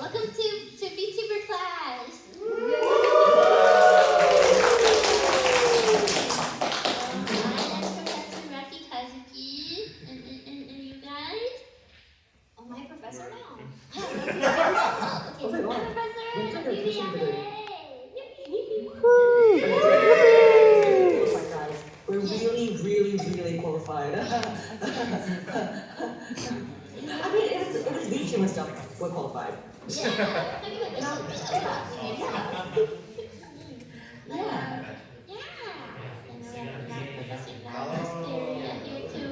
Welcome to Vtuber class. RakiKazuki and you guys. Oh, my professor now. Okay, my professor. We're really qualified. I mean, if it's VTuber stuff, we're qualified. Yeah. And we have Professor Asteria here too.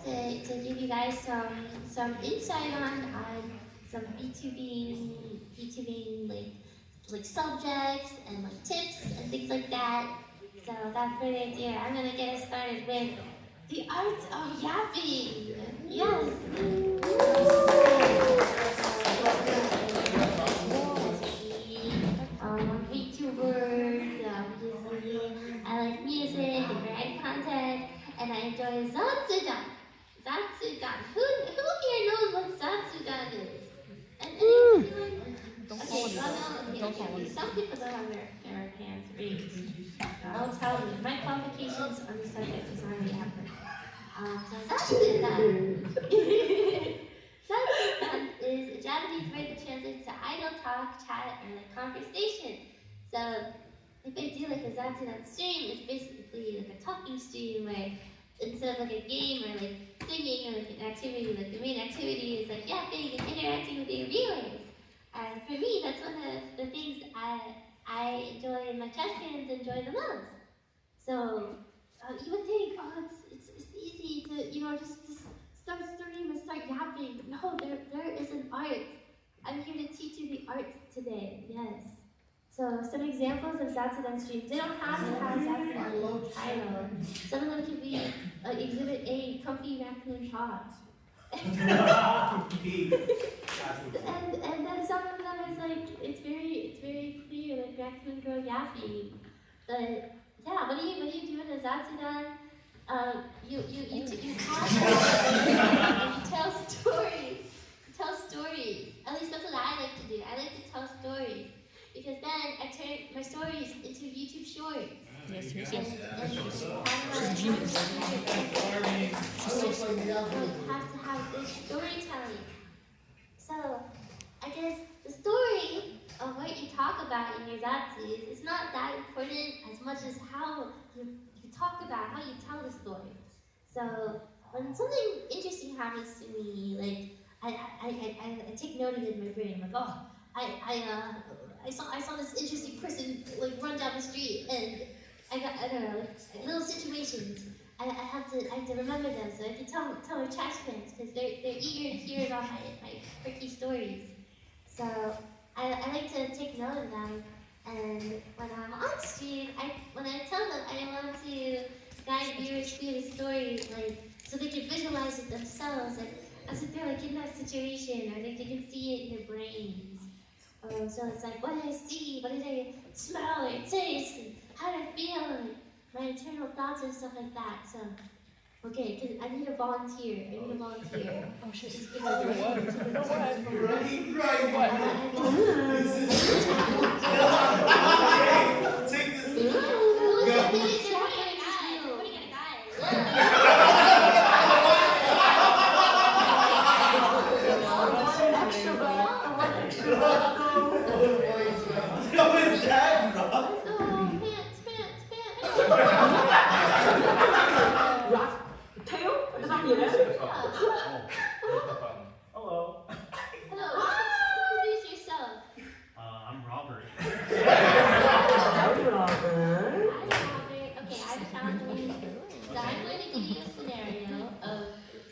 And to give you guys some insight on some VTubing like subjects and like tips and things like that. So without further ado, I'm gonna get us started with the art of yapping. Yes. I'm a VTuber. I like music and write content, and I enjoy Zatsudan. Who here knows what Zatsudan is? Anyone? Okay, some people don't have their hands raised. I'll tell you, my qualifications on the subject is already happening. Zatsudan. Zatsudan is a Japanese word that translates to idle talk, chat, or like conversation. So if I do like a Zatsudan stream, it's basically like a talking stream where instead of like a game or like singing or like an activity, like the main activity is like yapping and interacting with your viewers. And for me, that's one of the things I enjoy and my chess fans enjoy the most. So you would think, oh, it's easy to just start streaming and start yapping. But no, there is an art. I'm here to teach you the art today. Yes. So some examples of Zatsudan streams. They don't have to have Zatsudan long title. Some of them could be Exhibit A, Comfy Raccoon Talk. And then some of them is like it's very clear like raccoon girl yapping. But yeah, what do you do in a Zatsudan? You tell stories. You tell stories. At least that's what I like to do. I like to tell stories. Because then I turn my stories into YouTube shorts. Yes. Genius. Have to have this storytelling. So I guess the story of what you talk about in your Zatsus is not that important as much as how you talk about, how you tell the story. So when something interesting happens to me, like I take note of it in my brain, like, oh, I saw this interesting person like run down the street, and I don't know, like, little situations. I have to remember them so I can tell my chat friends because they're eager to hear about my quirky stories. So I like to take note of them, and when I'm on stream, when I tell them I want to guide viewers through the story, like so they can visualize it themselves, like as if they're like in that situation, or like they can see it in their brains. So it's like, what did I see? What did I smell or taste? And how did I feel? And my internal thoughts and stuff like that. So, okay, cause I need a volunteer. Oh, shit. Just give me What? Hello. Hello. Introduce yourself. I'm Robert. Howdy, Robert. I'm Robert. Okay, I'm Kazuki. So I'm going to give you a scenario of,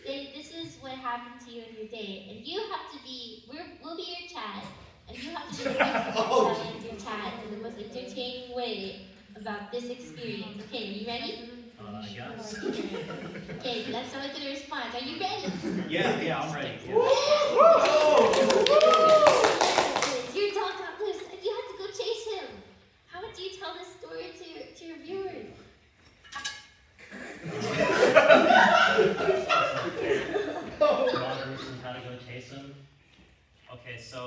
say, this is what happened to you in your day, and you have to be, we'll be your chat, and you have to be the person telling your chat in the most entertaining way about this experience. Okay, are you ready? Yes. Okay, that's how I'm going to respond. Are you ready? Yeah, I'm ready. Yeah. Your dog got loose, and you have to go chase him. How would you tell this story to your viewers? Robert and how to go chase him. Okay, so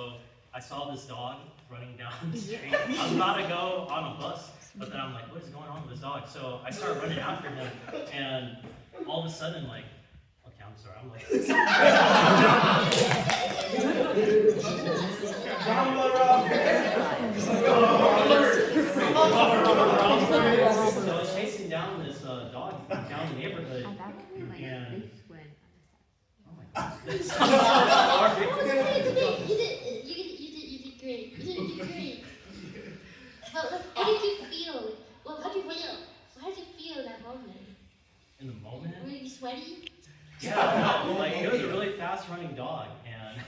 I saw this dog running down the street. I was about to go on a bus, but then I'm like, what is going on with this dog? So I started running after him, and all of a sudden, like, okay, I'm sorry, I'm like, so I was chasing down this dog down the neighborhood, and oh my god, this sorry. You did great. You did great. But how did you feel? Well, how did you feel? How did you feel in that moment? In the moment? Were you sweaty? Yeah, no, like it was a really fast running dog, and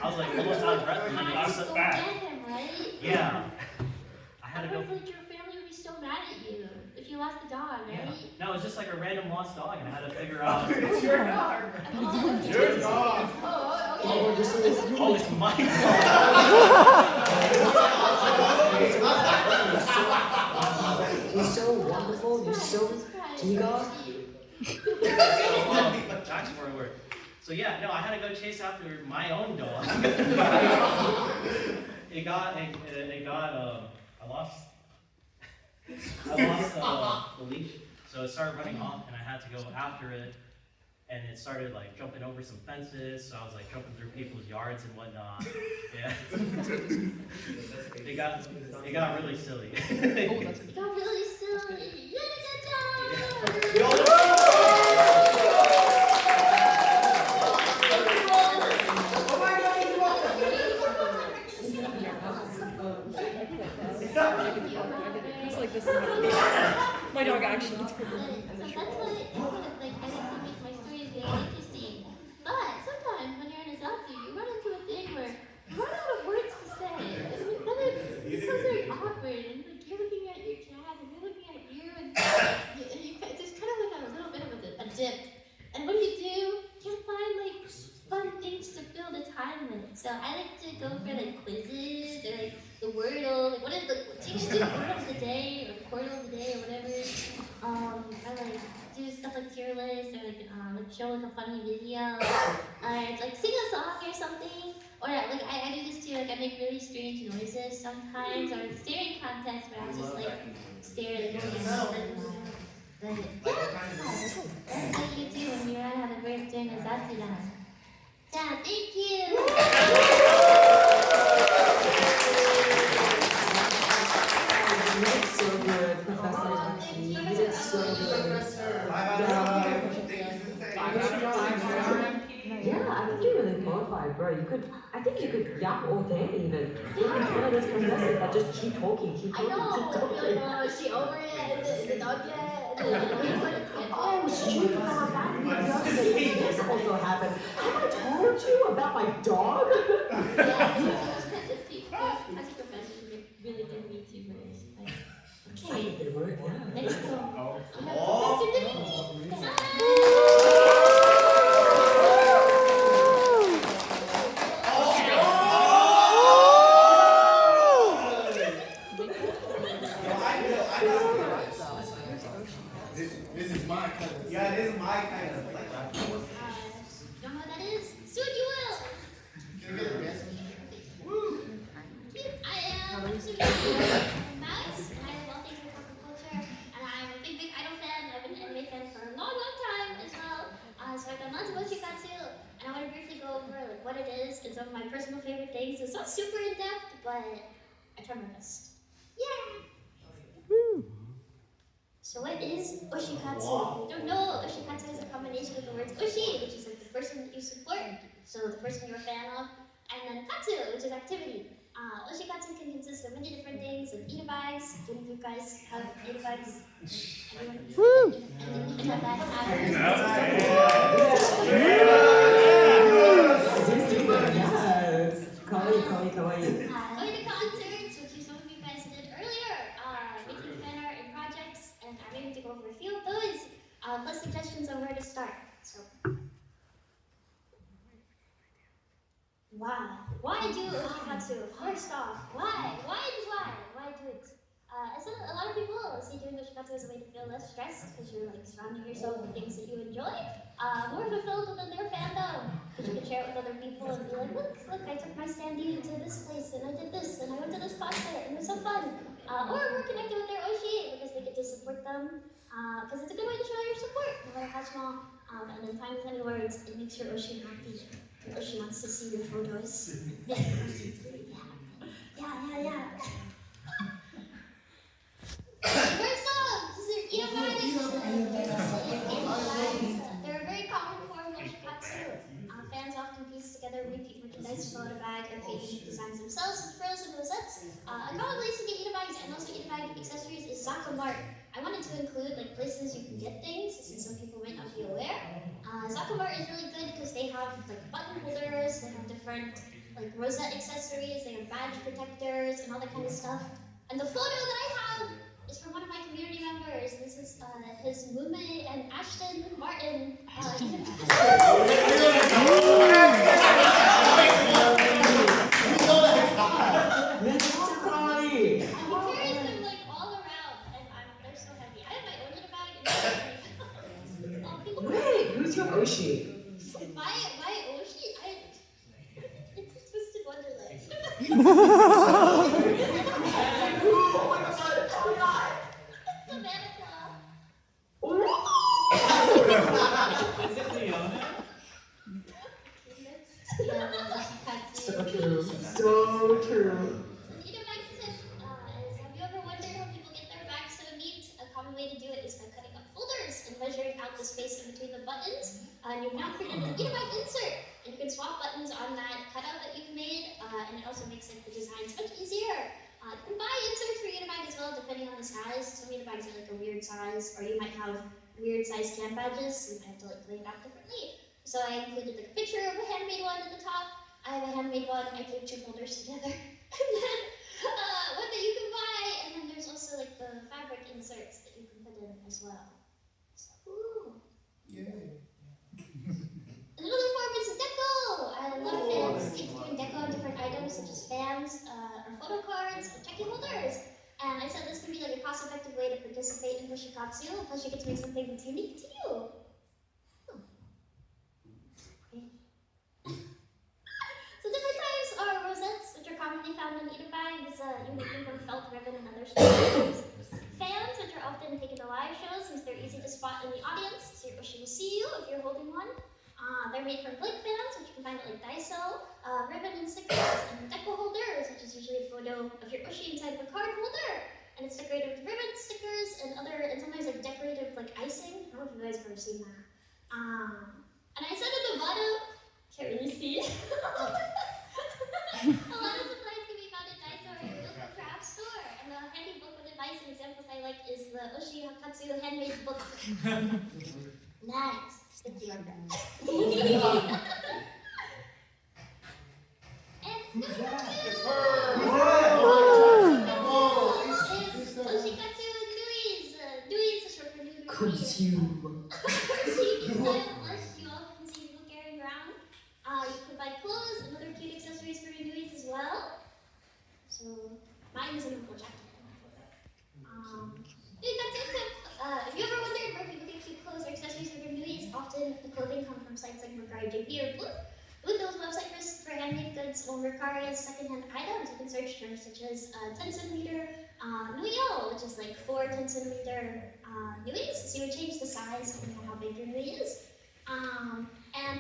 I was like almost out of breath, and then I Just was go back. get him, right? Yeah, I had to go. Otherwise, like your family would be so mad at you if you lost the dog, right? Yeah. No, it was just like a random lost dog, and I had to figure out. It's your dog. Your dog. Oh, okay. Oh, this is Oh, it's my You're so wonderful. You're so giga. That's where we were. So yeah, no, I had to go chase after my own dog. I lost the leash, so it started running off, and I had to go after it, and it started like jumping over some fences, so I was like jumping through people's yards and whatnot. Yeah. It got really silly. You got really silly. You did a good job. It's like this. My dog actually. So that's what like I like to make my stories very interesting. But sometimes when you're in a zatsu, you run into a thing where you run out of words to say. And then it becomes very awkward, and like you're looking at your cat, and you're looking at you, and there's kind of like a little bit of a dip. And what do? You find like fun things to fill the time with. So I like to go for like quizzes or like the Wordle, like what is the teach the word of the day or quarter of the day or whatever. I like do stuff like tier lists or like show like a funny video or like sing a song or something. Or like I do this too, like I make really strange noises sometimes, or staring contests where I just like stare at the but yeah, that's what you do when you're out of break during a zatsu dance. Yeah, thank you. You did so good, Professor. You did so good. Yeah, I think you're really qualified, bro. I think you could yap all day even. You're like one of those professors that just keep talking. I know. Is she over it? Is the dog yet? Oh, shoot, how bad this also happened. Have I told you about my dog? As a professor, really good VTubers. I think it worked, yeah. Next one. some of my personal favorite things. It's not super in depth, but I try my best. Yeah. So what is Oshikatsu? If you don't know, Oshikatsu is a combination of the words Oshi, which is like the person that you support, so the person you're a fan of, and then Katsu, which is activity. Oshikatsu can consist of many different things, like itabags. Do you guys have itabags? Anyone? Anyone have that? Yes. Kawaii. Going to concerts, which some of you guys did earlier, making fan art and projects, and I'm going to go over a few of those, plus suggestions on where to start. So, why do Oshikatsu? First off, why? Why do it? I said a lot of people see doing Oshikatsu as a way to feel less stressed because you're like surrounding yourself with things that you enjoy, more fulfilled within their fandom, because you can share it with other people and be like, look, I took my standee to this place and I did this and I went to this concert and it was so fun. Or we're connected with their Oshi because they get to support them, because it's a good way to show your support, no matter how small. And in time with any words, it makes your Oshi happy. Your Oshi wants to see your photos. Yeah. First off, these are itabags. They're a very common form of Oshikatsu. Fans often piece together repeat merchandise from itabags or create unique designs themselves with frills and rosettes. A common place to get itabags and also itabag accessories is Zakamart. I wanted to include like places you can get things, since some people might not be aware. Zakamart is really good because they have like button holders, they have different like rosette accessories, they have badge protectors and all that kind of stuff. And the photo that I have is from one of my community members. This is his Mume and Ashton Martin. And he carries them like all around, and they're so heavy. I have my own little bag, and Wait, who's your Oshi? my Oshi, it's a twisted wonderland. Oh my god! It's the Manaclaw. Is it Leona? So true. So true. The itabag tip is, have you ever wondered how people get their bags so neat? A common way to do it is by cutting up folders and measuring out the space in between the buttons. And you've now created an itabag insert. And you can swap buttons on that cutout that you've made, and it also makes the designs much easier. You can buy inserts for your itabag as well, depending on the size. Some itabags are like a weird size, or you might have weird size can badges, so you might have to like lay it out differently. So I included like a picture of a handmade one at the top. I have a handmade one. I taped two folders together, and then one that you can buy, and then there's also like the fabric inserts that you can put in as well. So, Yay. another form is deco. A lot of fans keep doing deco on different items such as fans, or photo cards, or checking holders. And I said this can be like a cost-effective way to participate in Oshikatsu, plus you get to make something that's unique to you. So different types are rosettes, which are commonly found in itabags. You make them from felt ribbon and other materials. Fans, which are often taken to live shows since they're easy to spot in the audience, so your Oshi will see you if you're holding one. They're made from blink fans, which you can find at like Daiso, ribbon and stickers, and deco holders, which is usually a photo of your Oshi inside of a card holder. And it's decorated with ribbon, stickers, and sometimes like decorated with like icing. I don't know if you guys have ever seen that. And I said at the bottom, can't really see it. A lot of supplies can be found at Daiso or your local craft store. And the handy book with advice and examples I like is the Oshikatsu handmade book. Nice. Thank you. And number two is Oshikatsu Nuis. Nuis is short for new. Consume. Chic style blush you often see people carrying around. You can buy clothes and other cute accessories for your Nuis as well. So mine is a purple jacket. That's it. If you ever wondered where people get cute clothes or accessories for their Nuis, often the clothing comes from sites like Mercari JP or Blue. With those websites for handmade goods or Mercari's secondhand items, you can search terms such as 10 centimeter Nuyo, which is like 4 10 centimeter Nuis. So you would change the size depending on how big your Nui is. And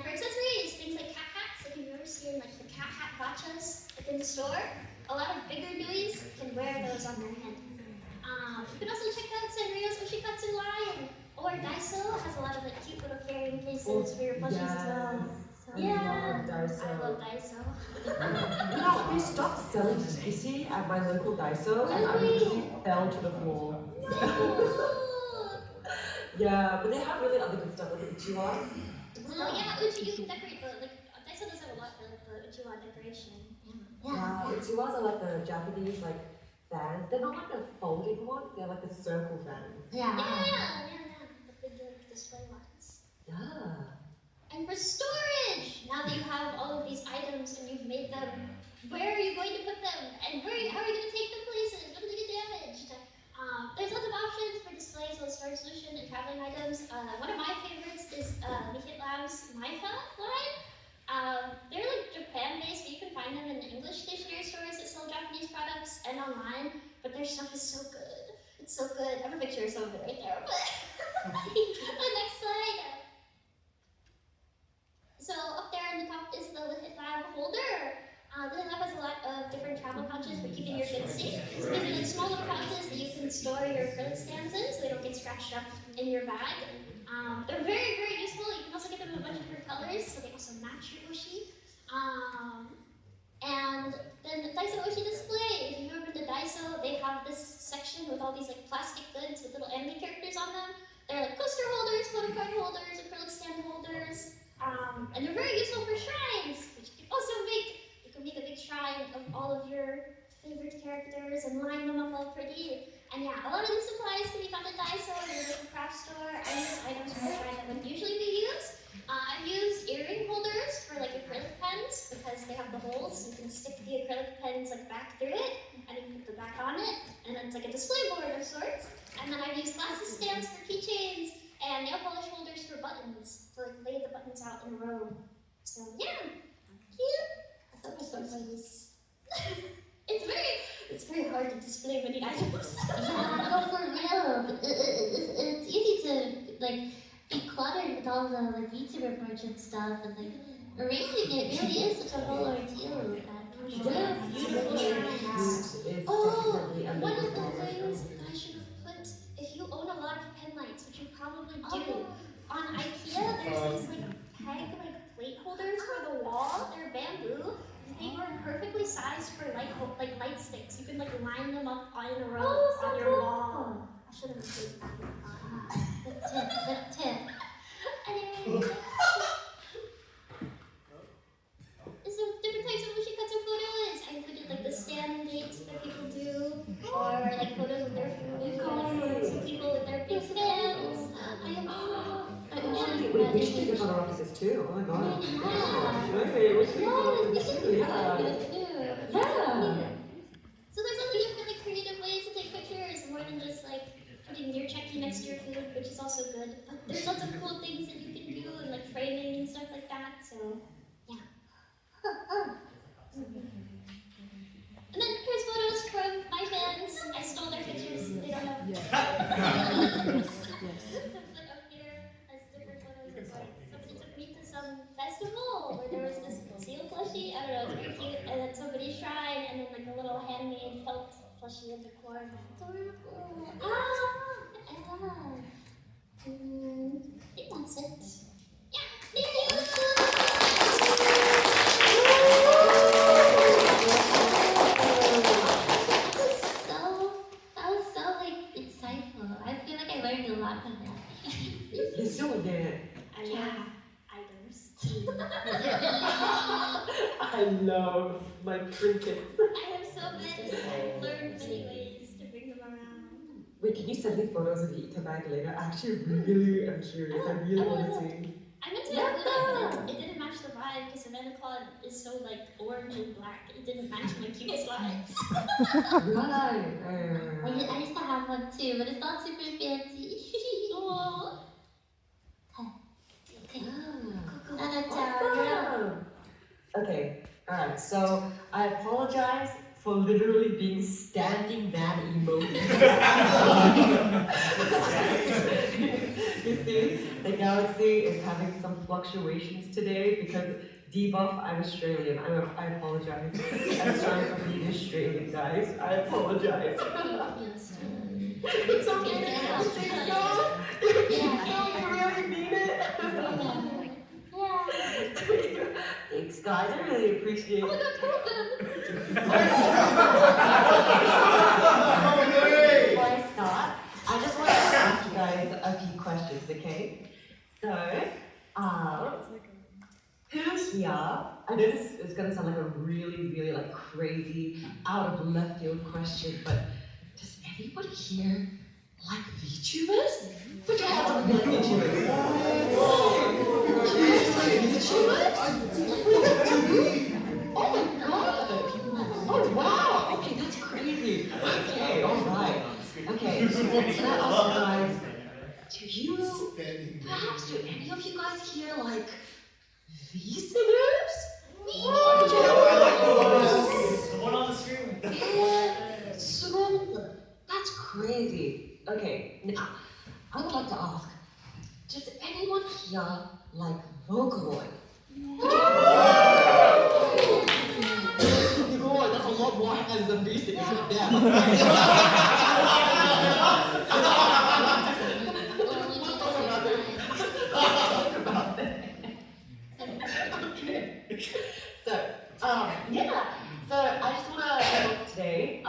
for accessories, things like cat hats, like you've ever seen like the cat gachas in the store. A lot of bigger nuis can wear those on their head. You can also check out Sanrio's Oshikatsu line, or Daiso has a lot of like cute little carrying cases for your plushies as well. So, I love Daiso. I love Daiso. No, they stopped selling sushi at my local Daiso, and I literally fell to the floor. No. Yeah, but they have really other good stuff, like the Uchiwas. Well, yeah, Uchi, you can decorate, but like Daiso does have a lot for like the Uchiwa decoration. Yeah, Uchiwas are like the Japanese like fans. They're not like the folding ones, they're like the circle fans. Yeah. The big like, display ones. Yeah. And for storage, now that you have all of these items and you've made them, where are you going to put them? And how are you going to take them places? What if they get damaged? There's lots of options for displays with storage solution and traveling items. One of my favorites is Mikit Lab's Maifa line. They're like Japan-based, but you can find them in English stationery stores that sell Japanese products and online. But their stuff is so good. It's so good. I have a picture of some of it right there. But the next slide. So up there on the top is the Lit Lab holder. The Lit Lab has a lot of different travel pouches for keeping your goods safe. So these are like small little pouches that you can store your acrylic stamps in so they don't get scratched up in your bag. They're very, very useful. You can also get them in a bunch of different colors so they also match your Oshi. And then the Daiso Oshi display. If you've ever been to Daiso, they have this section with all these like plastic goods with little anime characters on them. They're like coaster holders, photo card holders, acrylic stand holders. And they're very useful for shrines, which you can also make. You can make a big shrine of all of your favorite characters and line them up all pretty. And yeah, a lot of these supplies can be found at Daiso or your local craft store. I use items from the shrine that would usually be used. I've used earring holders for like acrylic pens because they have the holes. So you can stick the acrylic pens like back through it, and you can put the back on it, and it's like a display board of sorts. And then I've used glasses stands for keychains and nail polish holders for buttons to like lay the buttons out in a row. So yeah, cute. I thought it was so nice. It's very hard to display many items. Yeah, no, for real. It's easy to like be cluttered with all the like Vtuber merchant stuff and like arranging it really is such a whole ordeal. Oh, one of the things that I should have put, if you own a lot of pen lights, which you probably do, on IKEA there's these like peg like plate holders for the wall. They're bamboo. They were perfectly sized for light sticks. You can like line them up in a row on your wall. I should have included that. Tip. Anyway, so different types of Oshikatsu photos. I included like the stand dates that people do, or like photos of their food, or like some people with their big fans. We should take a photo of this too. Oh my god. So there's other different like creative ways to take pictures, more than just like putting your checky next to your food, which is also good. But there's lots of cool things that you can do, and like framing and stuff like that. So yeah. And then here's photos from my fans. I stole their pictures. They don't know. But up here has different photos of like somebody took me to some festival where there was this seal plushie. I don't know, it's very cute. And then somebody's shrine, and then like a little handmade felt plushie in the corner. Adorable. I think that's it. Yeah, thank you. That was so like insightful. I feel like I learned a lot from that. You still did. Yeah, items. I love my trinkets. I have so many. I've learned many ways to bring them around. Wait, can you send me photos of the Ita bag later? I actually really am curious. I really want to see. I went to a it didn't match the vibe because Savannah Claude is so like orange and black. It didn't match my cute slides. Right. I used to have one too, but it's not super fancy. Oh. Okay, alright, so I apologize for literally being standing man emoji. You see, the galaxy is having some fluctuations today because debuff, I'm Australian. I apologize. I'm sorry for being Australian, guys. I apologize. It's okay. You think so? You really mean it? Thanks, guys. I really appreciate it. Before I start, I just want to ask you guys a few questions, okay? So, who here, I know this is going to sound like a really like crazy, out of left field question, but does anybody here like VTubers? Put your hands up if you like VTubers. Oh my god! Oh wow! Okay, that's crazy. Okay, alright. Okay, so can I ask you guys, perhaps do any of you guys here like VSingers? I like the one on the screen. Yeah, so that's crazy. Okay, now I would like to ask, does anyone here like Vocaloid? Vocaloid, that's a lot more hands than VSingers. Yeah. So I just want to talk today.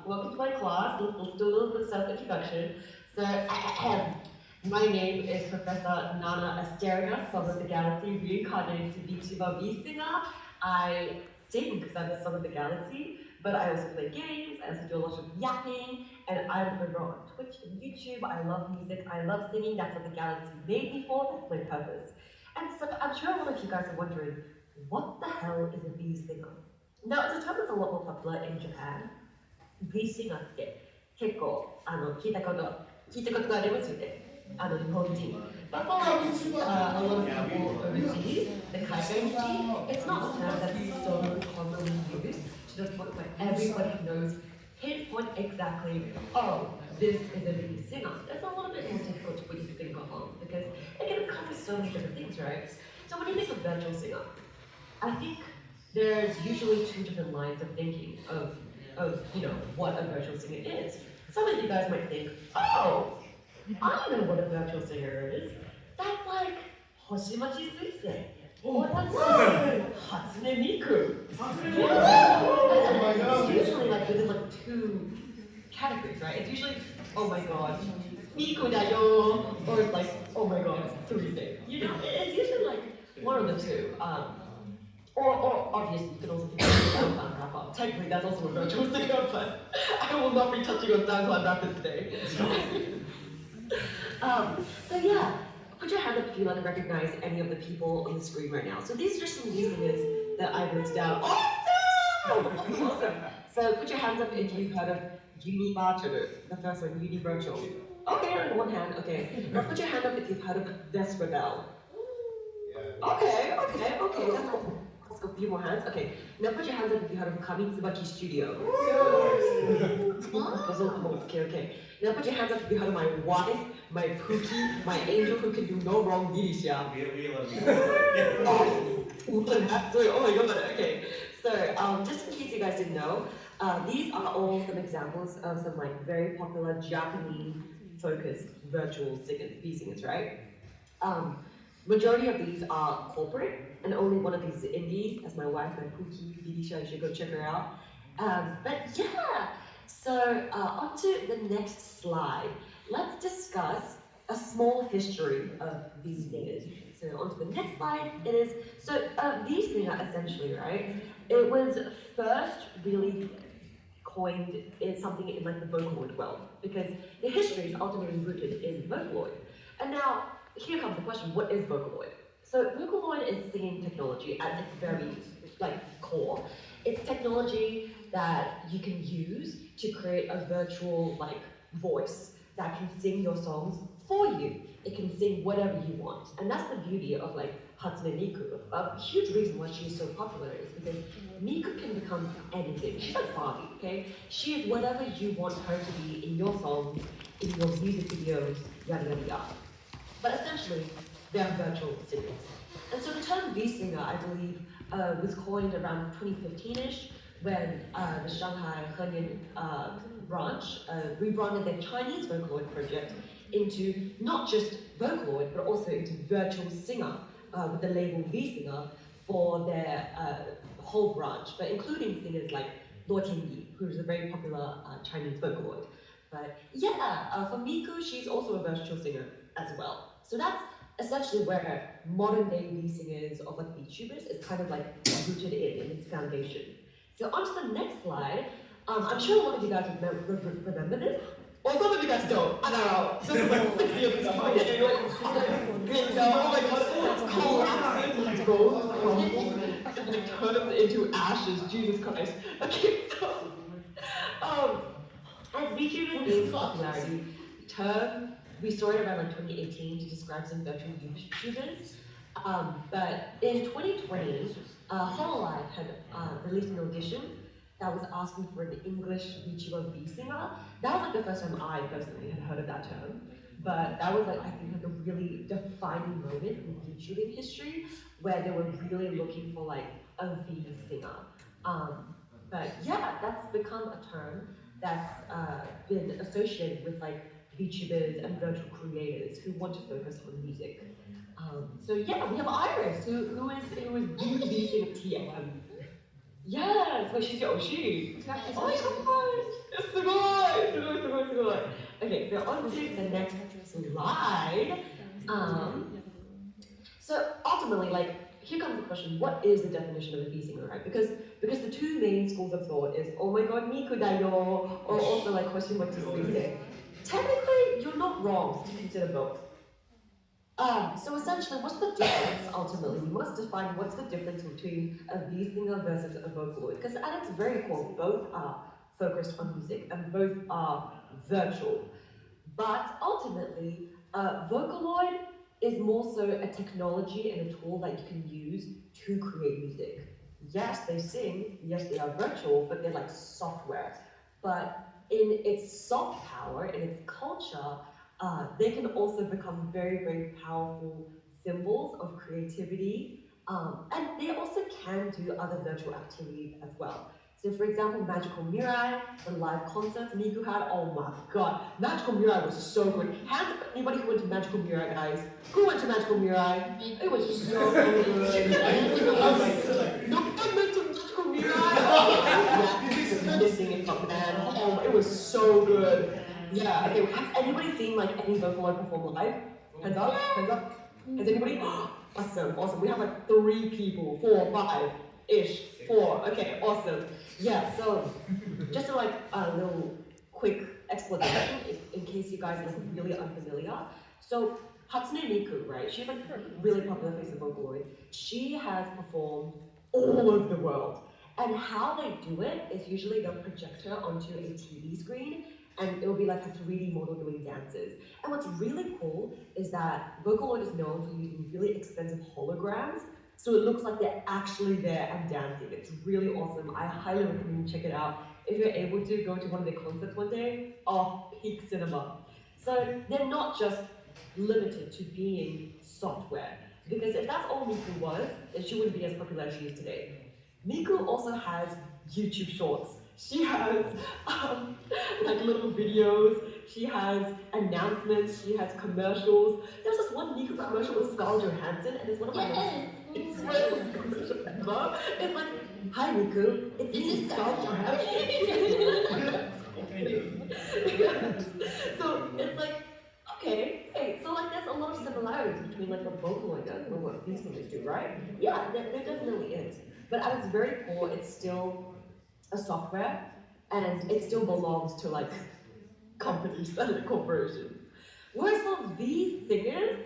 Welcome to my class. Let's do a little bit of self-introduction. So, my name is Professor Nanaasteria, Son of the Galaxy, reincarnated to VTuber VSinger. I sing because I'm the Son of the Galaxy, but I also play games, I also do a lot of yapping, and I'm over on Twitch and YouTube. I love music, I love singing, that's what the Galaxy made me for, that's my purpose. And so I'm sure a lot of you guys are wondering, what the hell is a VSinger? Now, it's a term that's a lot more popular in Japan. VSinger って結構聞いたことがありますよね。日本人。But for a lot of people overseas, the Kaizen it's not a term that's so commonly used to the point where everybody knows pinpoint exactly, oh, this is a VSinger. It's a little bit more difficult to put your finger on because it can encompass so many different things, right? So when you think of virtual singer, I think there's usually two different lines of thinking of what a virtual singer is. Some of you guys might think, oh, I know what a virtual singer is. That's like Hoshimachi Suisei. Or that's like Hatsune Miku. It's usually like within like two categories, right? It's usually, oh my god, Miku da yo, or it's like, oh my god, Suisei. It's usually like one of the two. Or obviously, you can also do SoundCloud wrap-up. Technically, that's also a virtual singer, but I will not be touching on SoundCloud wrap-up today. So yeah, put your hand up if you recognize any of the people on the screen right now. So these are just some VSingers that I wrote down. Awesome! So put your hands up if you've heard of Univirtual, the first one, Univirtual. Okay, on one hand, okay. Now put your hand up if you've heard of VSB. Okay, that's cool. A few more hands. Okay, now put your hands up if you heard of Kamitsubaki Studio. Okay. Now put your hands up if you heard of my wife, my Pookie, my angel who can do no wrong, Girisha. We love you. Oh my god, okay. So, just in case you guys didn't know, these are all some examples of some very popular Japanese-focused virtual VSingers, right? Majority of these are corporate, and only one of these is indie. That's my wife, my Pookie, Vidisha. You should go check her out. But yeah, so on to the next slide. Let's discuss a small history of VSingers. So on to the next slide. VSinger essentially, right? It was first really coined in something in the Vocaloid world, because the history is ultimately rooted in Vocaloid. And now, here comes the question, what is Vocaloid? So Vocaloid is singing technology at its very core. It's technology that you can use to create a virtual voice that can sing your songs for you. It can sing whatever you want. And that's the beauty of Hatsune Miku. A huge reason why she's so popular is because Miku can become anything. She's like Barbie, okay? She is whatever you want her to be in your songs, in your music videos, yada yada yada. But essentially, they're virtual singers. And so the term VSinger, I believe, was coined around 2015-ish when the Shanghai Henyan branch rebranded their Chinese Vocaloid project into not just Vocaloid, but also into Virtual Singer with the label VSinger for their whole branch, but including singers like Luo Tingyi, who's a very popular Chinese Vocaloid. But yeah, for Miku, she's also a virtual singer as well. So that's essentially where modern day VSingers of like VTubers is kind of like rooted in its foundation. So on to the next slide. I'm sure a lot of you guys remember this. Or some of you guys don't. I don't know. Just like 60 of you guys. Oh my god. Collapses gold crumbles and turns into ashes. Jesus Christ. Okay, so as VTubers gained popularity, term we started around like 2018 to describe some veteran YouTubers. But in 2020, Hololive had released an audition that was asking for an English VTuber VSinger. That was like the first time I personally had heard of that term. But that was like, I think, like a really defining moment in VTubing history where they were really looking for like a VSinger. But yeah, that's become a term that's been associated with like VTubers and virtual creators who want to focus on music. So yeah, we have Iris, who is VSing TM. Yes, but she's your Oshi. Oh my gosh, it's so good. Okay, so on to the next slide. So ultimately, like, here comes the question: what is the definition of a VSinger, right? Because the two main schools of thought is, oh my god, Miku da yo, or also like Hoshimoto Suisei. Technically, you're not wrong to consider both. So essentially, what's the difference ultimately? We must define what's the difference between a VSinger versus a Vocaloid. Because at its very core, both are focused on music and both are virtual. But ultimately, Vocaloid is more so a technology and a tool that you can use to create music. Yes, they sing, yes, they are virtual, but they're like software. But in its soft power, in its culture, they can also become very, very powerful symbols of creativity. And they also can do other virtual activities as well. So for example, Magical Mirai, the live concerts Miku had, oh my god, Magical Mirai was so good. Hands up anybody who went to Magical Mirai, guys. Who went to Magical Mirai? It was so good. No one went to Magical Mirai. Yeah, missing it from man. Oh, it was so good. Yeah, okay, has anybody seen like any Vocaloid perform live? Hands up, hands up. Has anybody? Awesome. We have like 3 people, 4, 5-ish, 4. Okay, awesome. Yeah, so just a like a little quick explanation in case you guys are like really unfamiliar. So Hatsune Miku, right? She's like a really popular face of Vocaloid. She has performed all over the world. And how they do it is usually they'll project her onto a TV screen and it'll be like a 3D model doing dances. And what's really cool is that Vocaloid is known for using really expensive holograms, so it looks like they're actually there and dancing. It's really awesome. I highly recommend you check it out. If you're able to, go to one of their concerts one day. Oh, peak cinema. So they're not just limited to being software, because if that's all Miku was, then she wouldn't be as popular as she is today. Miku also has YouTube Shorts. She has like little videos, she has announcements, she has commercials. There's this one Miku commercial with Scarlett Johansson, and it's one of my most favorite commercials ever. It's like, hi Miku, it's me, Scarlett Johansson. So it's like, okay, hey, so like there's a lot of similarities between like what Vocaloid does and what VSingers do, right? Yeah, there definitely is. But at its very core, it's still a software, and it still belongs to like companies and corporations. Whereas for these singers,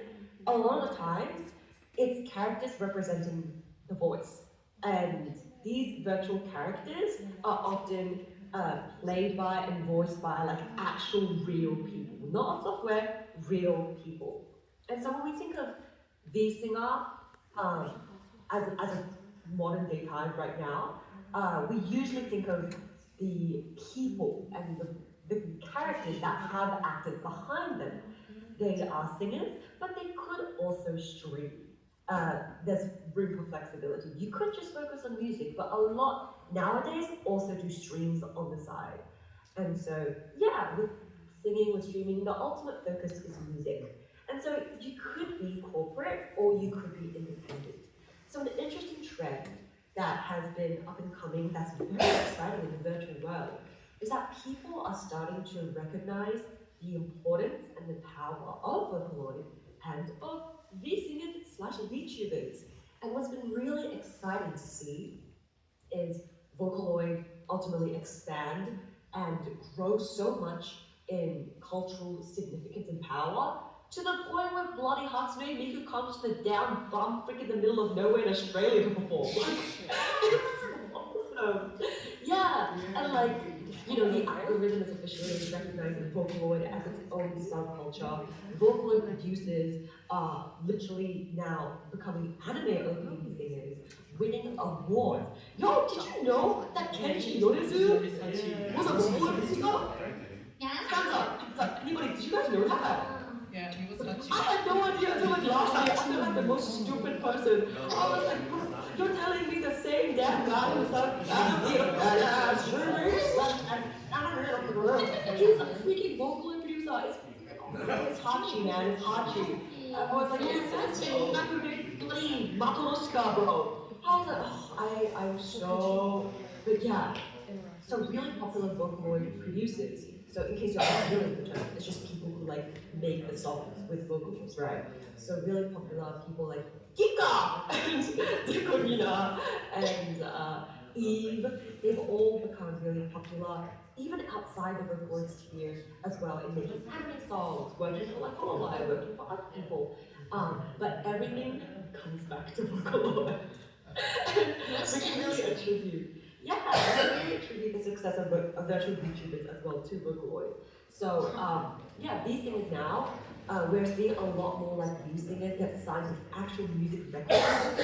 a lot of the times, it's characters representing the voice. And these virtual characters are often played by and voiced by like actual real people, not software, real people. And so when we think of VSinger as a modern day time right now, we usually think of the people and the characters that have actors behind them. They are singers, but they could also stream. there's room for flexibility. You could just focus on music, but a lot nowadays also do streams on the side. And so, yeah, with singing, with streaming, the ultimate focus is music. And so you could be corporate or you could be independent. So an interesting trend that has been up and coming, that's very exciting in the virtual world, is that people are starting to recognize the importance and the power of Vocaloid and of VSingers/VTubers. And what's been really exciting to see is Vocaloid ultimately expand and grow so much in cultural significance and power to the point where bloody Hatsune Miku comes to the damn bum freaking in the middle of nowhere in Australia to perform. It's awesome. Yeah, and like, you know, the algorithm is officially recognizing Vocaloid as its own subculture. Vocaloid producers are literally now becoming anime opening singers, winning awards. Yo, did you know that Kenji Yonezu was a Vocaloid producer? Yeah. Hands up. Anybody, did you guys know that? Yeah, he was not cheap. I had no idea until like last year. I feel like the most stupid person. I was like, you're telling me the same damn guy who's like, he's a freaking Vocaloid producer. It's Hachi, man. It's Hachi. I was like, yes, bloody Makoloska, bro. I was like, oh, I'm so, but yeah. So really popular Vocaloid producers. So in case you're not familiar with the term, it's just people who like make the songs with vocals, right? So really popular people like Kika and Dekorina and Eve, they've all become really popular, even outside the Vocaloid sphere as well, in making anime songs, working for like Hololive, working for other people. But everything comes back to Vocaloid. We can really attribute. Yeah, I really attribute the success of virtual VTubers as well to Vocaloid. So, yeah, VSingers now, we're seeing a lot more like VSingers get signed with actual music records,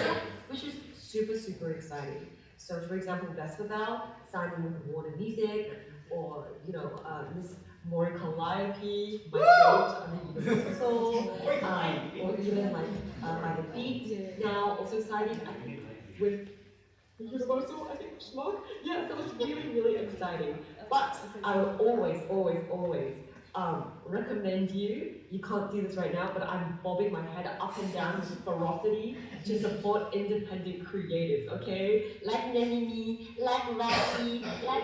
which is super, super exciting. So, for example, VaSB signing with Warner Music, or, you know, Miss Mori Calliope, my goat on the Universal, or even like by the Beat now also signing, I think, with Universal, I think, Schmuck. Yeah, so it's really, really exciting. But I would always recommend you can't see this right now, but I'm bobbing my head up and down with ferocity to support independent creatives, okay? Like Nemimi, like Raki, like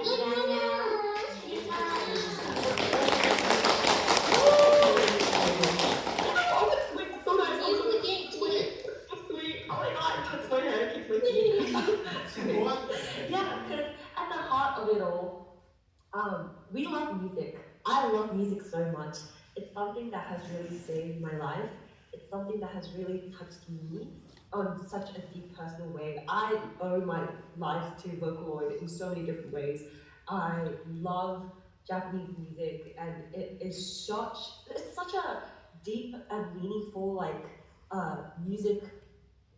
Yeah, because at the heart of it all, we love music. I love music so much. It's something that has really saved my life. It's something that has really touched me on such a deep personal way. I owe my life to Vocaloid in so many different ways. I love Japanese music, and it's such a deep and meaningful music.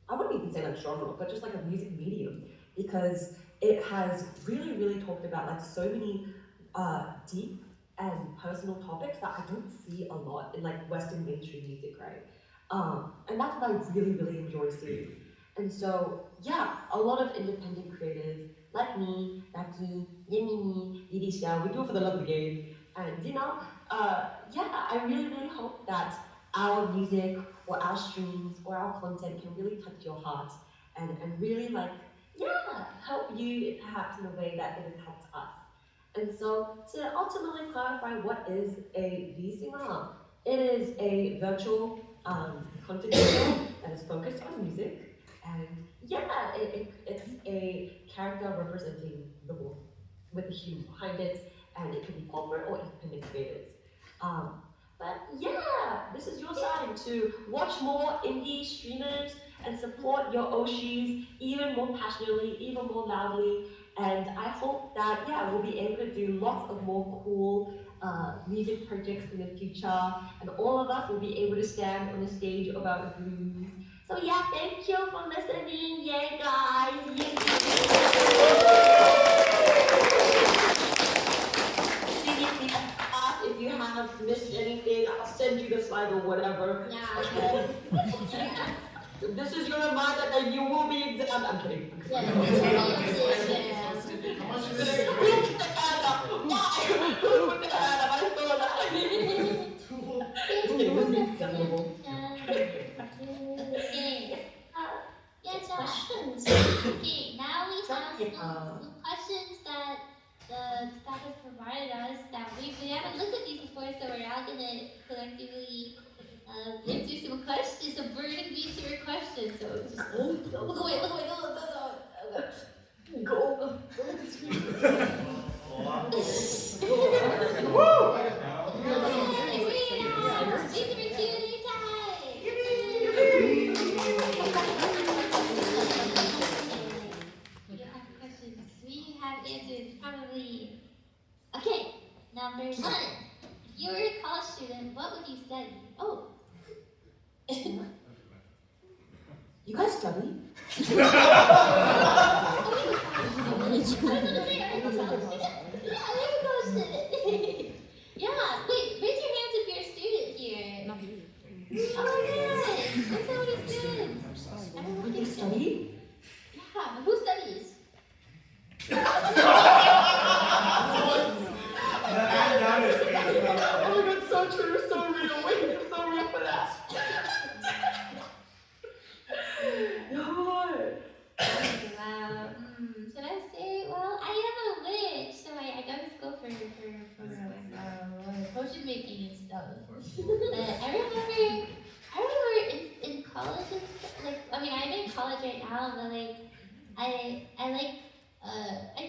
I wouldn't even say like genre, but just like a music medium, because it has really, really talked about like so many deep and personal topics that I don't see a lot in like Western mainstream music, right? And that's what I really, really enjoy seeing. And so, yeah, a lot of independent creators like me, Raki, Nemimi, Yidisha, we do it for the love of the game. And you know, yeah, I really, really hope that our music or our streams or our content can really touch your heart and really like, yeah, help you perhaps in a way that it has helped us. And so to ultimately clarify what is a VSinger, it is a virtual content creator that is focused on music, and yeah, it's a character representing the wolf with the human behind it, and it can be corporate or independent creators. But yeah, this is your sign to watch more indie streamers and support your Oshis even more passionately, even more loudly. And I hope that, yeah, we'll be able to do lots of more cool music projects in the future. And all of us will be able to stand on the stage of our dreams. So yeah, thank you for listening. Yay, guys. If you have missed anything, I'll send you the slide or whatever. Yeah. This is your reminder that you will be examined. I'm kidding. Yeah, it's really How much is it? Who put the hand up? Why? Who put the hand up? I saw that. It was examinable. Yeah, questions. Okay, now we have some questions that the staff has provided us that we haven't looked at these before, so we're all gonna collectively answer some questions, some burning VTuber questions. So just look away. Go. Probably. Okay, number 1. If you were a college student, what would you study? Oh. You guys study? Yeah, wait, raise your hands if you're a student here. Not you. Oh my gosh, there's so many students. Everyone You gets study? Yeah, who studies? Oh, that's so true, so real. Wait, it's so real for that. No. Wow. Should I say? Well, I have a wish, so I gotta go for potion making and stuff. I remember in college, like, I mean, I'm in college right now, but like, I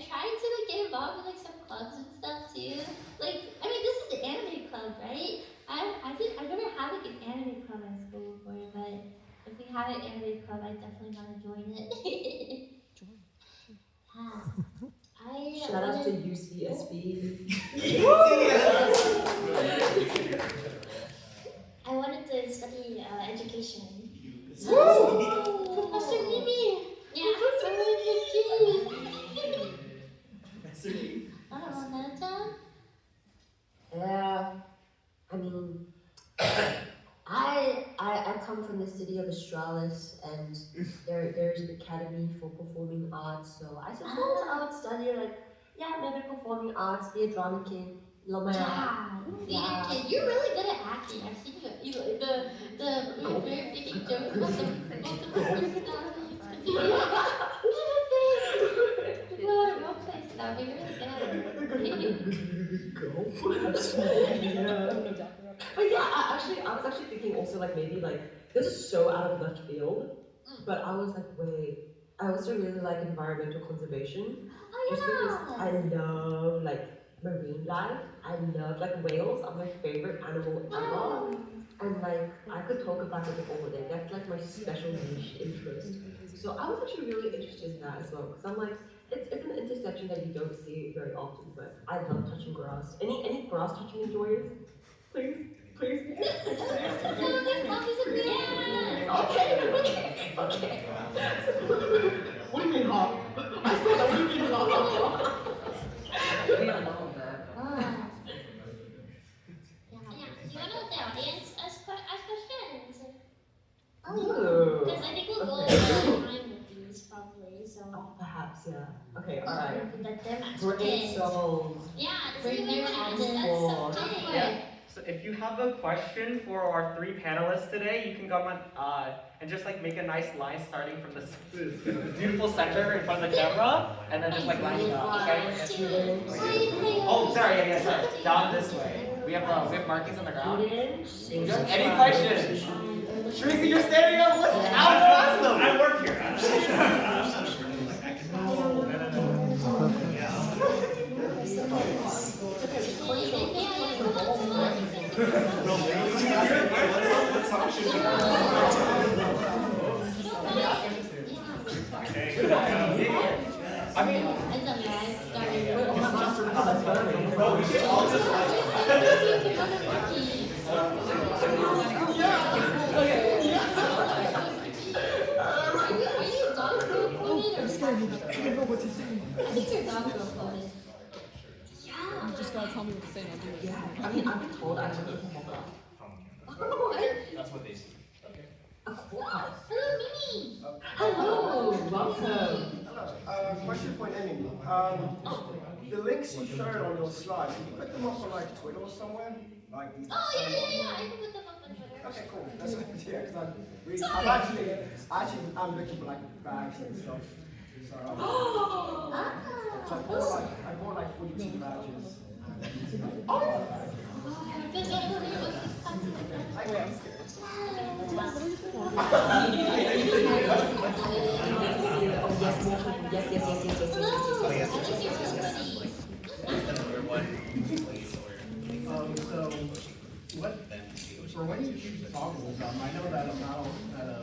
tried to like get involved in like some clubs and stuff too. Like, I mean, this is the anime club, right? I never had like an anime club at school before, but if we have an anime club, I definitely want to join it. Shout out to UCSB. I wanted to study education. Woo! Professor Nemimi. Yeah. I don't know, Nata? Yeah, I mean, I come from the city of Australis, and there's an academy for performing arts. So I suppose I would study maybe performing arts, be a drama kid. Love my art. Yeah. Kid, you're really good at acting. I've seen you. The very making jokes about the multiple personalities. Role play stuff. You're really good at it. But yeah, I was actually thinking also like maybe like this is so out of left field, but I was like, wait, I also really like environmental conservation. Just because I love like marine life. I love like whales are my favorite animal ever. And like I could talk about it all day. That's like my special niche interest. So I was actually really interested in that as well. Because I'm like, it's an intersection that you don't see very often, but I love touching grass. Any grass touching enjoyers? Please. Okay. What do you mean hot? I said that. What do you mean hot? We don't know that. Do you want to let the audience ask questions? Ooh. Because I think we'll go over time with these probably, so. Oh, perhaps, yeah. Okay, alright. Let them ask Brain questions. cells. Yeah, Bring does anyone their want to ideas. discuss something? Yeah. So if you have a question for our 3 panelists today, you can come on and just like make a nice line starting from this beautiful center in front of the camera, and then just like lining up. Okay. Oh, sorry. Sorry. Down this way. We have markings on the ground. Any questions? Tracy, you're standing up. What's out of us? I work here. I mean, I think your dog girl coded. You just gotta tell me what to say and I'll do it. Yeah, I mean, I've been told I should be a That's what they see. A quokka. What do you Hello, welcome. Hello. Question for Nemimi. The links you showed on your slides, can you put them up on like Twitter or somewhere? Like these. Oh yeah. I can put them up on Twitter. Okay, cool. That's yeah, because I'm looking for like bags and stuff. So, so I bought like 42 badges. So what for when you choose toggles, I know that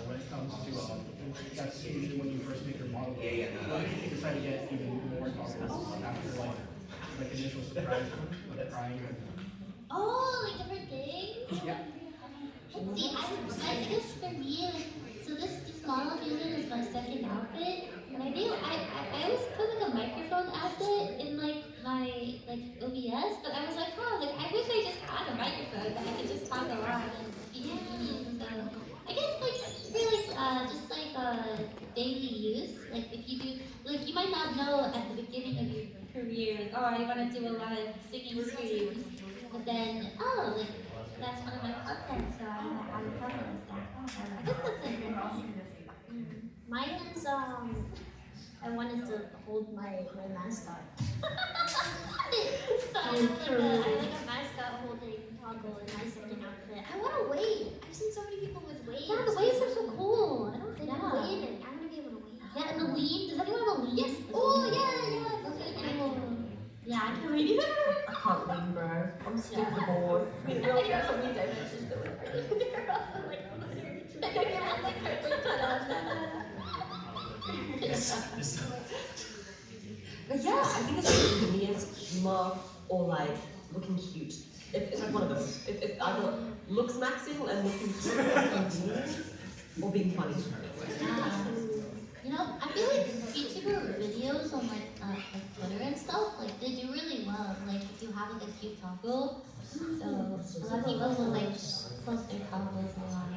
when it comes to that's usually when you first make your model. What if you decide to get even more toggles after like initial surprise with trying? Oh, like different things? Yeah. See, I guess for me, like, so this model I'm using is my second outfit. And I always put like a microphone asset in like my OBS, but I was like, oh, like I wish I just had a microphone that I could just talk a lot and be convenient. So I guess like really just like daily use. Like if you do, like you might not know at the beginning of your career, like, oh, I want to do a lot of singing streams, but then like that's one of my content, so I would cover like that. I guess that's it. Mine is I wanted to hold my mascot. So I have like a mascot holding toggle in my second outfit. I want a wave. I've seen so many people with waves. Yeah, the waves are so cool. I don't think I'm waving. I want to be able to wave. Yeah, and the lean. Does anyone have a lean? Yes. Oh yeah. Okay. Yeah, I can read it. I can't lean, bro. I'm sick of the board. I think there's so many dimensions to it. They're also like, But yeah, I think it's like convenience, humor, or like looking cute. It's like one of those. It's either looks maxing and looking cute, or being funny. You know, I feel like Vtuber videos on like Twitter and stuff, like they do really well. Like if you have like a cute toggle, so a lot of people will like post their toggles a lot.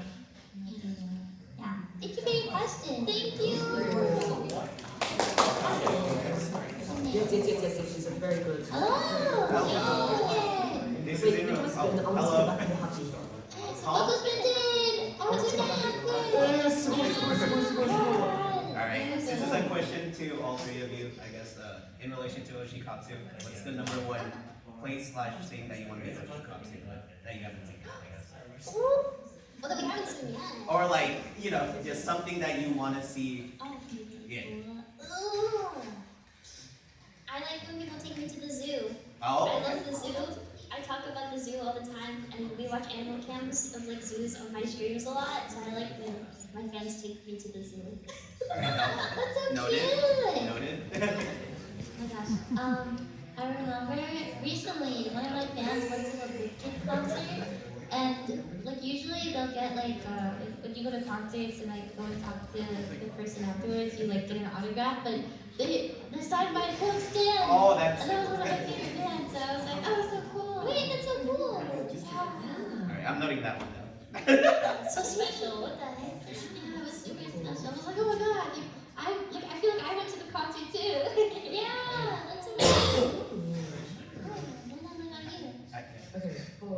Yeah. Thank you for your question. Thank you. Yes, it's very good. Oh, yay. This Wait, is you in just spin, I want to see back in happy. Uncle Spinton! Alright, this is a question to all three of you, I guess, in relation to Oshikatsu. What's the number one place/thing that you want to be Oshikatsu that you haven't taken, I guess? Well, that we haven't seen yet. Or like, you know, just something that you want to see. Oh, Yeah. I like when people take me to the zoo. Oh. I love the zoo. I talk about the zoo all the time, and we watch animal cams of like zoos on my streams a lot. So I like when my fans take me to the zoo. That's so Noted. cute. Noted. Oh my gosh. I remember recently one of my fans went to a big kid concert, and like usually they'll get like when you go to concerts and like go and talk to the person afterwards, you like get an autograph, but they signed by a coke stand. Oh, that's and that was one of my favorite bands, so I was like, oh, so cool. Wait, that's so cool. Alright, I'm noting that one down. So special. What the heck? Yeah, it was super special. I was like, oh my god, I feel like I went to the concert too. Yeah, that's amazing. Okay, for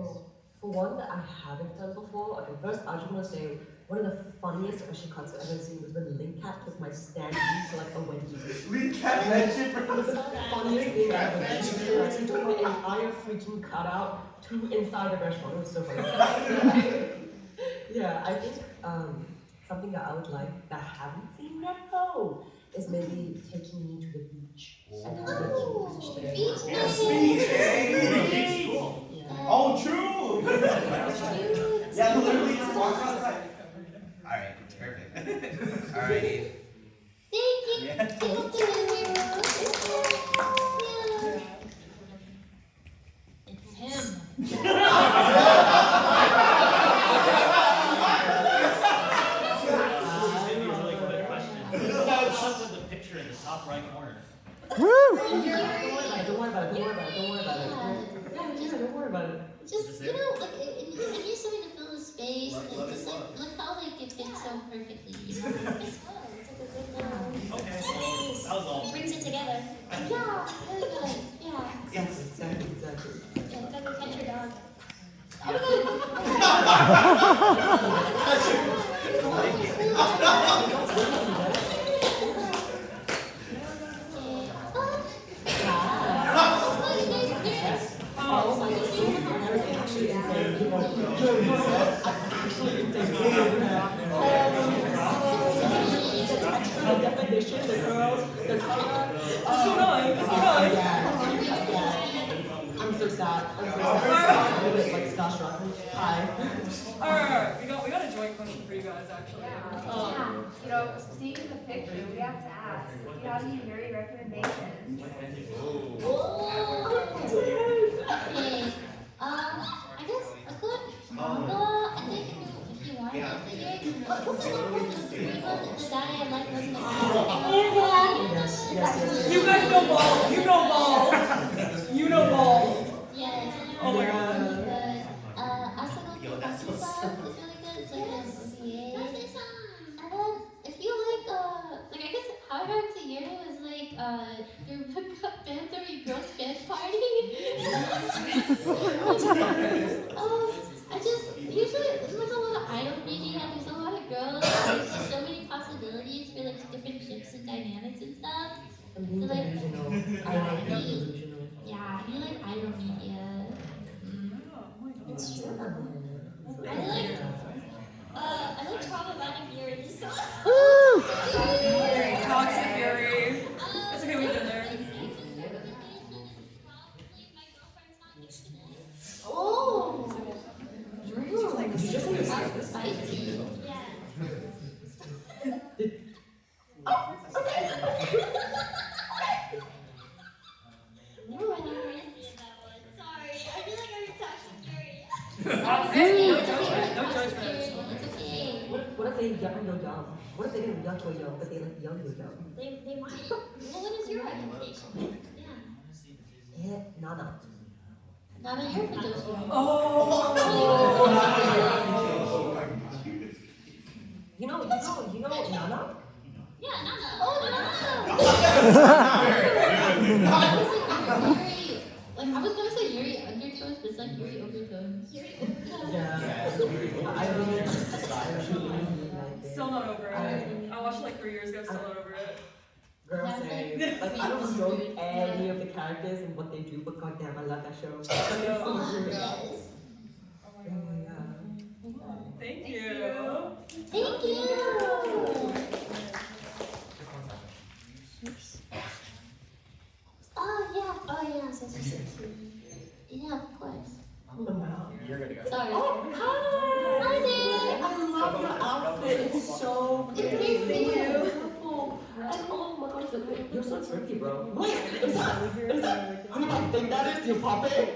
one that I haven't done before, okay, first I just want to say one of the funniest Oshikatsu I've ever seen was when Linkcat took my stand to like a Wendy's. Recap that shit, It was the funniest thing I've ever seen. Like, he took my entire freaking cutout to inside the restaurant. It was so funny. Yeah, I think something that I would like that I haven't seen yet though is maybe taking me to the beach. And having a cute beach there. Beach Yes, day. beach. Yeah. Oh, true. Yeah, literally just walk outside. Alright, perfect. Alrighty. Thank you. Yeah. Thank you. It's him. Maybe a really quick question. What's up with the picture in the top right corner? Don't worry about it. Yeah, don't worry about it. Just, you know, like, it needs something to fill the space. Like, just like, look how, like, it fits so perfectly. It's fun. It's like Okay, that was all. Brings it together. Yeah, very good. Yeah. Yes, exactly. Yeah, go catch your dog. Oh The definition, the girls, the color. I'm so sad. I'm like starstruck. Hi. Alright, we got a joint question for you guys actually. You know, seeing the picture, we have to ask, do you have any nerdy recommendations? Okay. I guess a good manga. I think if you want to figure, what's the one with the guy I like wasn't Yes. You guys know balls. You know balls. You know balls. Yeah. Oh my god. Really good. Asagoki Basusa is really good. It's like an OVA. And then if you like I guess How Hard to Hear is like your pickup band or your girl's dance party. I just usually there's like a lot of idol media. There's a lot of girls. There's just so many possibilities for like different ships and dynamics and stuff. I'm being So, like, delusional. I like being delusional. Yeah, you like idol media. It's true. I like problematic theories. Toxic Fury. It's okay, we've been there. Oh! You just understand. Spicy. Yeah. No, I don't really see that one. Sorry, I feel like I'm toxic theory. No judgment. No judgment. It's okay. What if they young yo young? What if they didn't young yo young, but they like young yo young? They might. Well, what is your recommendation? Yeah. Yeah, nada. Nana, you're for those ones. Oh. You know Nana? Yeah, Nana. Oh, Nana! I was gonna say Yuri undertones, but it's like Yuri overtones. Yeah. I really like it. Still not over it. I watched it like 3 years ago, still not over it. Girl, same. Like, I don't know any of the characters and what they do, but goddamn, I love that show. Yes. Thank you. Thank you. Oh yeah, so cute. Yeah, of course. You're gonna go. Sorry. Oh, hi! Hi there. I love your outfit. It's so beautiful. And oh my gosh, you're so tricky, bro. Wait, is that? Who do I think that is? Your puppet?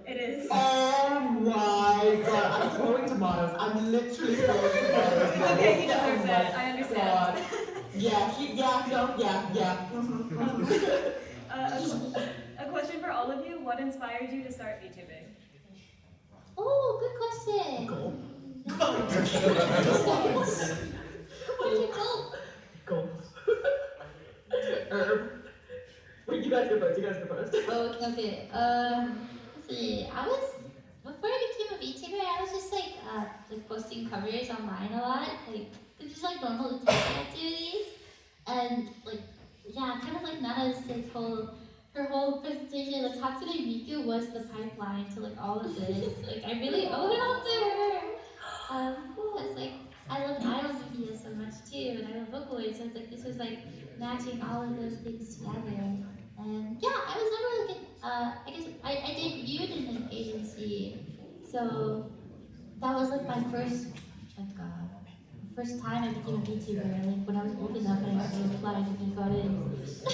It is. Oh my god, I'm throwing tomatoes. I'm literally throwing tomatoes. It's okay, he deserves Oh it. my I understand. God. Yeah. A question for all of you. What inspired you to start VTubing? Oh, good question. Go. What's your goal? Go. Wait, you guys go first. Oh, okay. Let's see. Before I became a VTuber, I was just like posting covers online a lot, just like normal detective activities, and kind of like Nana's her whole presentation, like Hatsune Miku was the pipeline to all of this. I really owe it all to her. Because I love idol media so much too, and I love Vocaloid, so it's this was matching all of those things together. And yeah, I was never I guess I debuted in an agency, so that was my first first time I became a VTuber. When I was old enough and I applied and I got in,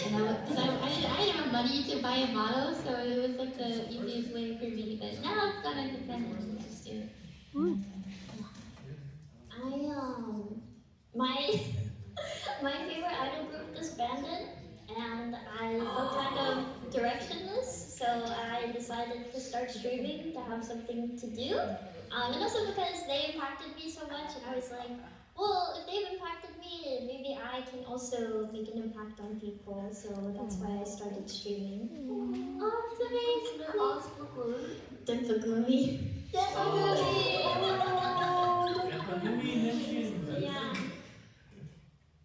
and I didn't have money to buy a model, so it was the easiest way for me. But now I've got independent and I just do it. My favorite idol group disbanded, and I felt kind of directionless, so I decided to start streaming to have something to do. And also because they impacted me so much, and I was like, well, if they've impacted me, maybe I can also make an impact on people. So that's why I started streaming. Oh, it's amazing. Denfagumi. Yeah.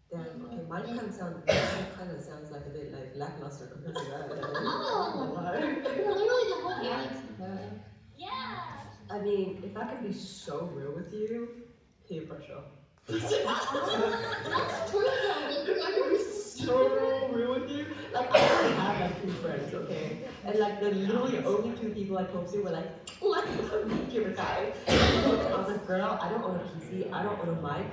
Damn, okay, mine kind of sounds like a bit like lackluster compared to that. No. Like, Literally the whole galaxy. Yeah. I mean, if I can be so real with you, peer pressure. That's true though. I can be so real with you. Like, I only have like 2 friends, okay? And like, the literally only 2 people I talk to were like, let's meet you guys. I was like, girl, I don't own a PC, I don't own a mic.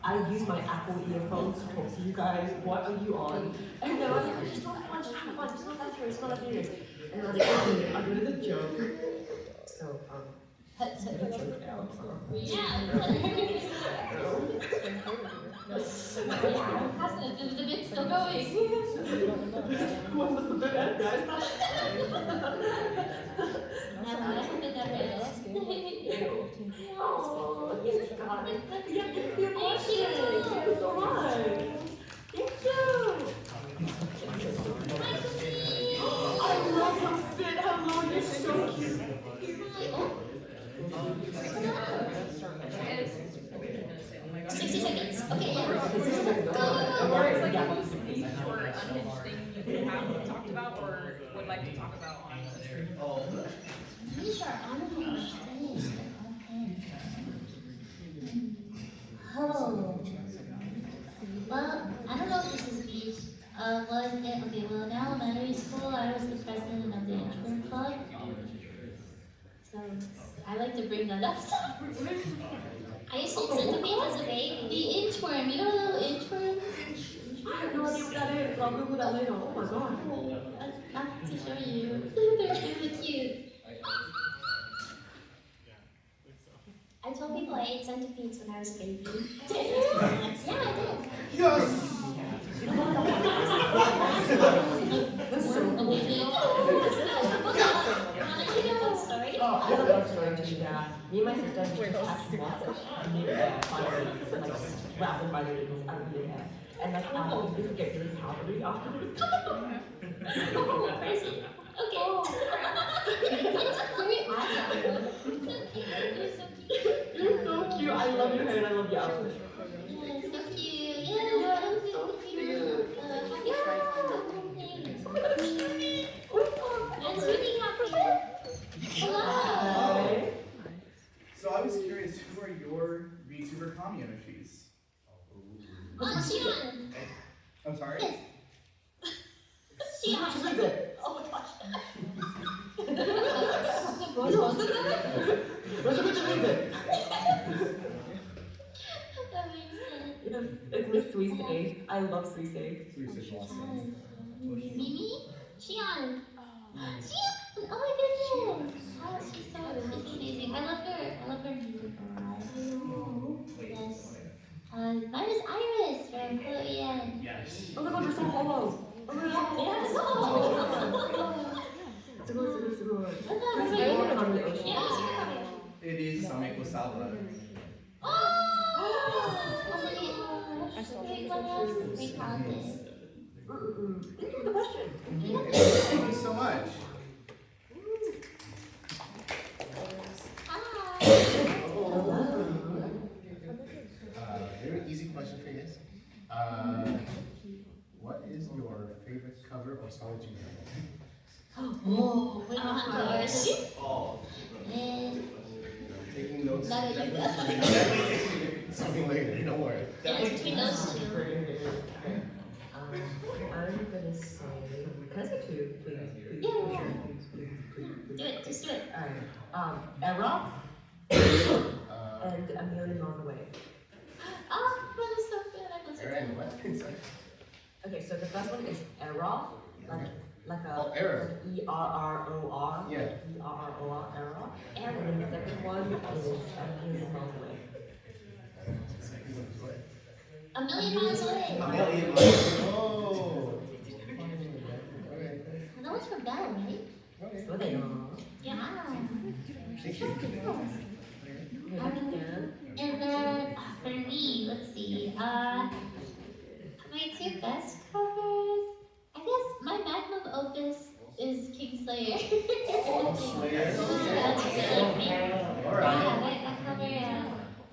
I use my Apple earphones to talk to you guys. What are you on? And they were like, just not fun, just not fun, just not that serious, it's not that serious. And I was like, okay, I'll do it as a joke. So, it's a joke now. The bit's still going. What was the bit at, guys? Oh, yes, God. Yeah, thank you so much. Thank you. I love how fit. Hello, you're so cute. 60 seconds. Okay, yeah. Or is like a speech or unhinged thing you have talked about or would like to talk about on the stream? These are unhinged things. Oh. Well, I don't know if this is a speech. Well, in elementary school, I was the president of the intern club. So, I like to bring that up. I used to eat centipedes as a baby. The inchworm, you know the little inchworm? I have no idea what that is. I'll Google that later. Oh my God. I'll have to show you. They're really cute. I told people I ate centipedes when I was a baby. Yeah, I did. Yes! That's so Story? Oh, I love that story too, yeah. Me and my sister used to catch moths and make like wrap them by their ears out of the air. And like we would get really powdery afterwards. Oh, crazy. Okay. Very agile. You're so cute. I love your hair and I love your outfit. Yeah, so cute. Yeah, so cute. It's really happy. Hello. So I was curious, who are your VTuber communities? Shion. I'm sorry? Yes. Shion. Oh my gosh. It's Miss Suisse. I love Suisse. Mimi? Shion. Shion! Oh my goodness! Oh, she's so amazing. I love her music a lot. Yes. Mine is Iris from Yane. Yes. Oh my God, you're so hollow. Oh my God. Yes. It is Sameko Sawa. Thank you so much. Very easy question for you guys. What is your favorite cover or song that you know? Oh, wait, of course. And Taking notes. That is Definitely something later, don't worry. yeah, it's between those two. I'm gonna say, can I say 2, please? Yeah. Please. Do it, just do it. Alright, Era and A Million Miles Away. Oh, that is so good. I love Aaron, what? Okay, so the first one is Era, like a Oh, Era. E-R-R-O-R. Yeah. E-R-R-O-R, Era. And the second one is A Million Miles Away. A million miles away. A million miles. Oh. Okay. That one's for Belle, right? Okay. So they are. Yeah. Thank you. And then for me, let's see. My two best covers. I guess my magnum opus is Kingslayer. That cover,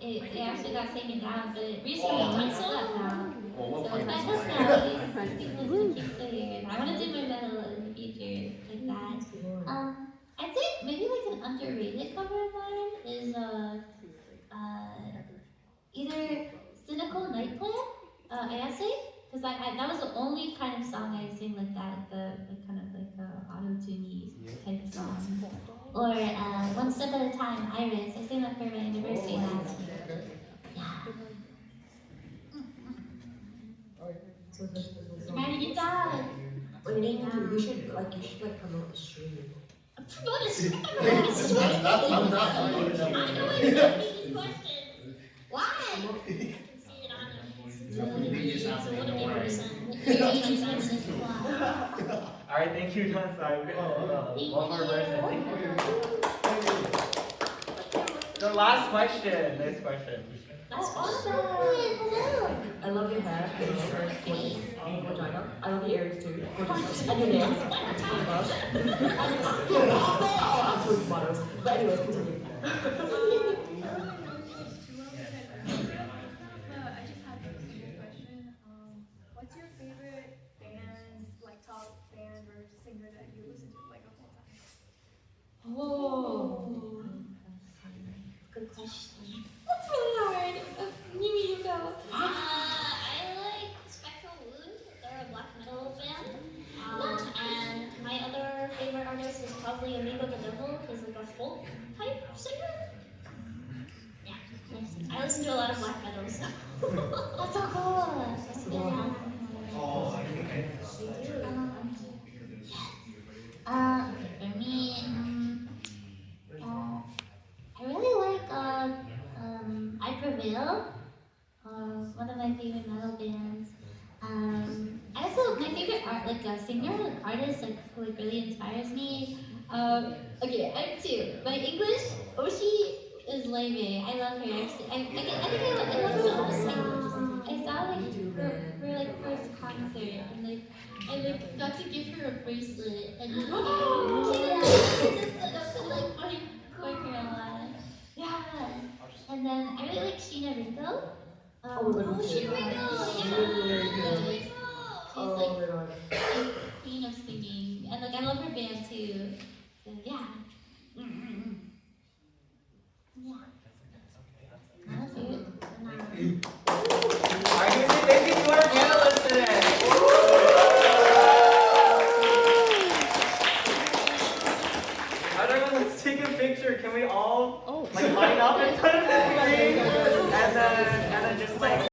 it actually got taken down, but it recently got up now. So it's back up now. It's Kingslayer, and I want to do my medal in the future like that. I think maybe like an underrated cover of mine is either Cynical Night Plan, Ayase, because that was the only kind of song I sing like that, kind of like auto-tuney type of song. Or One Step at a Time, Iris. I sang that for my anniversary last year. Yeah. Ready to die. You should promote the stream. Promote a stream. I'm not I know I don't need these questions. Why? See it on Alright, thank you, Dansai. One more person. The last question. Next question. I love your hair. Vagina. I love your earrings too. And your nails. Absolute models. But anyways, continue. I just have a question. What's your favorite band, like top band or singer that you listen to like the whole time? Oh. Good question. That's really hard. Nemimi, you go. I like Spectral Wound. They're a black metal band. And my other favorite artist is probably Amigo the Devil, who's like a folk type singer. Yeah, I listen to a lot of black metal stuff. That's so cool. Yeah. For me, I really like I Prevail, one of my favorite metal bands. I also, my favorite singer, artist, who really inspires me. Okay, I have two. My English, Oshi is Leve. I love her. I think I love her the most. I saw her first concert, and I got to give her a bracelet, and she just my boyfriend a lot. Yeah. And then I really like Sheena Ringo. Sheena Ringo! She's queen of singing. And I love her band too. So yeah. Yeah. That's it. Alright, thank you to our panelists today. Everyone, let's take a picture. Can we all line up in front of the screen? And then just